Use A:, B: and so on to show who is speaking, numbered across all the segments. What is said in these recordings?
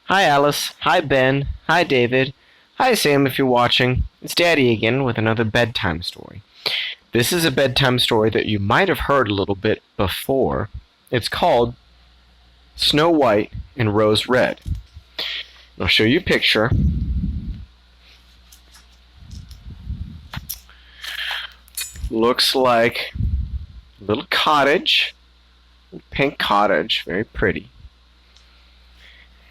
A: Hi, Alice. Hi, Ben. Hi, David. Hi, Sam, if you're watching. It's Daddy again with another bedtime story. This is a bedtime story that you might have heard a little bit before. It's called Snow White and Rose Red. I'll show you a picture. Looks like a little cottage, pink cottage, very pretty.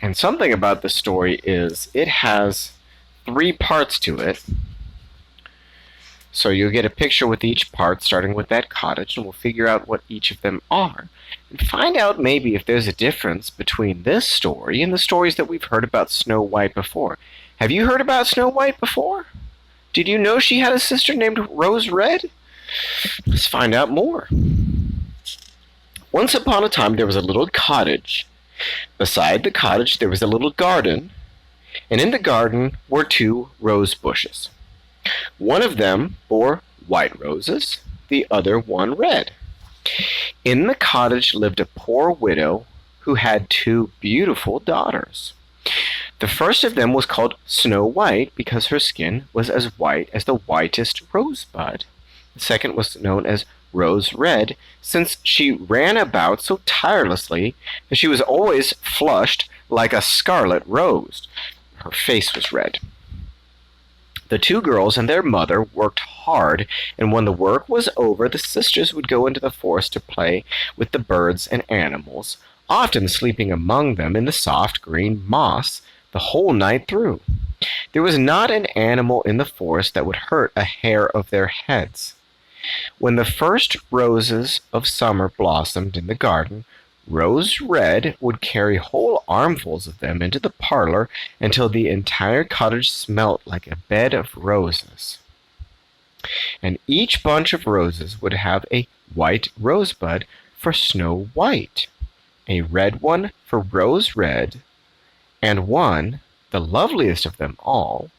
A: And something about the story is it has three parts to it. So you'll get a picture with each part, starting with that cottage, and we'll figure out what each of them are. And find out maybe if there's a difference between this story and the stories that we've heard about Snow White before. Have you heard about Snow White before? Did you know she had a sister named Rose Red? Let's find out more. Once upon a time, there was a little cottage. Beside the cottage, there was a little garden, and in the garden were two rose bushes. One of them bore white roses, the other one red. In the cottage lived a poor widow who had two beautiful daughters. The first of them was called Snow White because her skin was as white as the whitest rosebud. The second was known as Rose Red, since she ran about so tirelessly that she was always flushed like a scarlet rose. Her face was red. The two girls and their mother worked hard, and when the work was over, the sisters would go into the forest to play with the birds and animals, often sleeping among them in the soft green moss the whole night through. There was not an animal in the forest that would hurt a hair of their heads. When the first roses of summer blossomed in the garden, Rose Red would carry whole armfuls of them into the parlor until the entire cottage smelt like a bed of roses. And each bunch of roses would have a white rosebud for Snow White, a red one for Rose Red, and one, the loveliest of them all,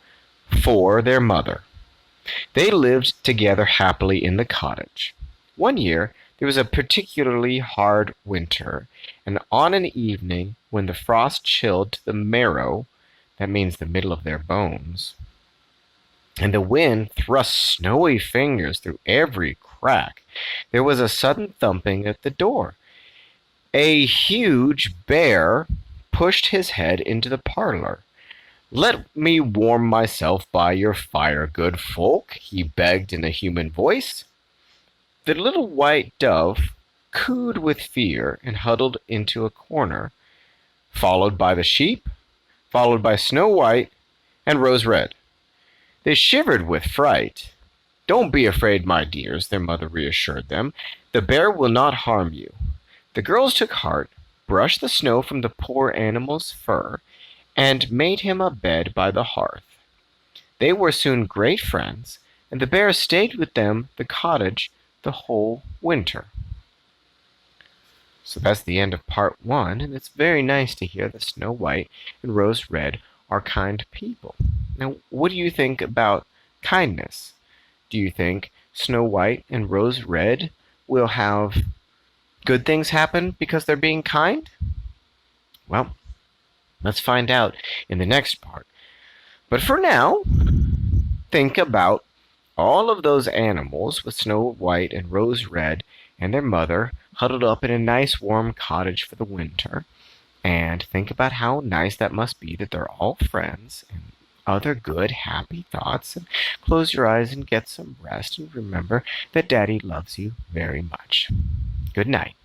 A: for their mother. They lived together happily in the cottage. One year, there was a particularly hard winter, and on an evening when the frost chilled to the marrow, that means the middle of their bones, and the wind thrust snowy fingers through every crack, there was a sudden thumping at the door. A huge bear pushed his head into the parlor. "Let me warm myself by your fire, good folk," he begged in a human voice. The little white dove cooed with fear and huddled into a corner, followed by the sheep, followed by Snow White and Rose Red. They shivered with fright. "Don't be afraid, my dears," their mother reassured them. "The bear will not harm you." The girls took heart, brushed the snow from the poor animal's fur, and made him a bed by the hearth. They were soon great friends, and the bear stayed with them the cottage the whole winter. So that's the end of part one, and it's very nice to hear that Snow White and Rose Red are kind people. Now, what do you think about kindness? Do you think Snow White and Rose Red will have good things happen because they're being kind? Well, let's find out in the next part. But for now, think about all of those animals with Snow White and Rose Red and their mother huddled up in a nice warm cottage for the winter. And think about how nice that must be that they're all friends and other good, happy thoughts. And close your eyes and get some rest. And remember that Daddy loves you very much. Good night.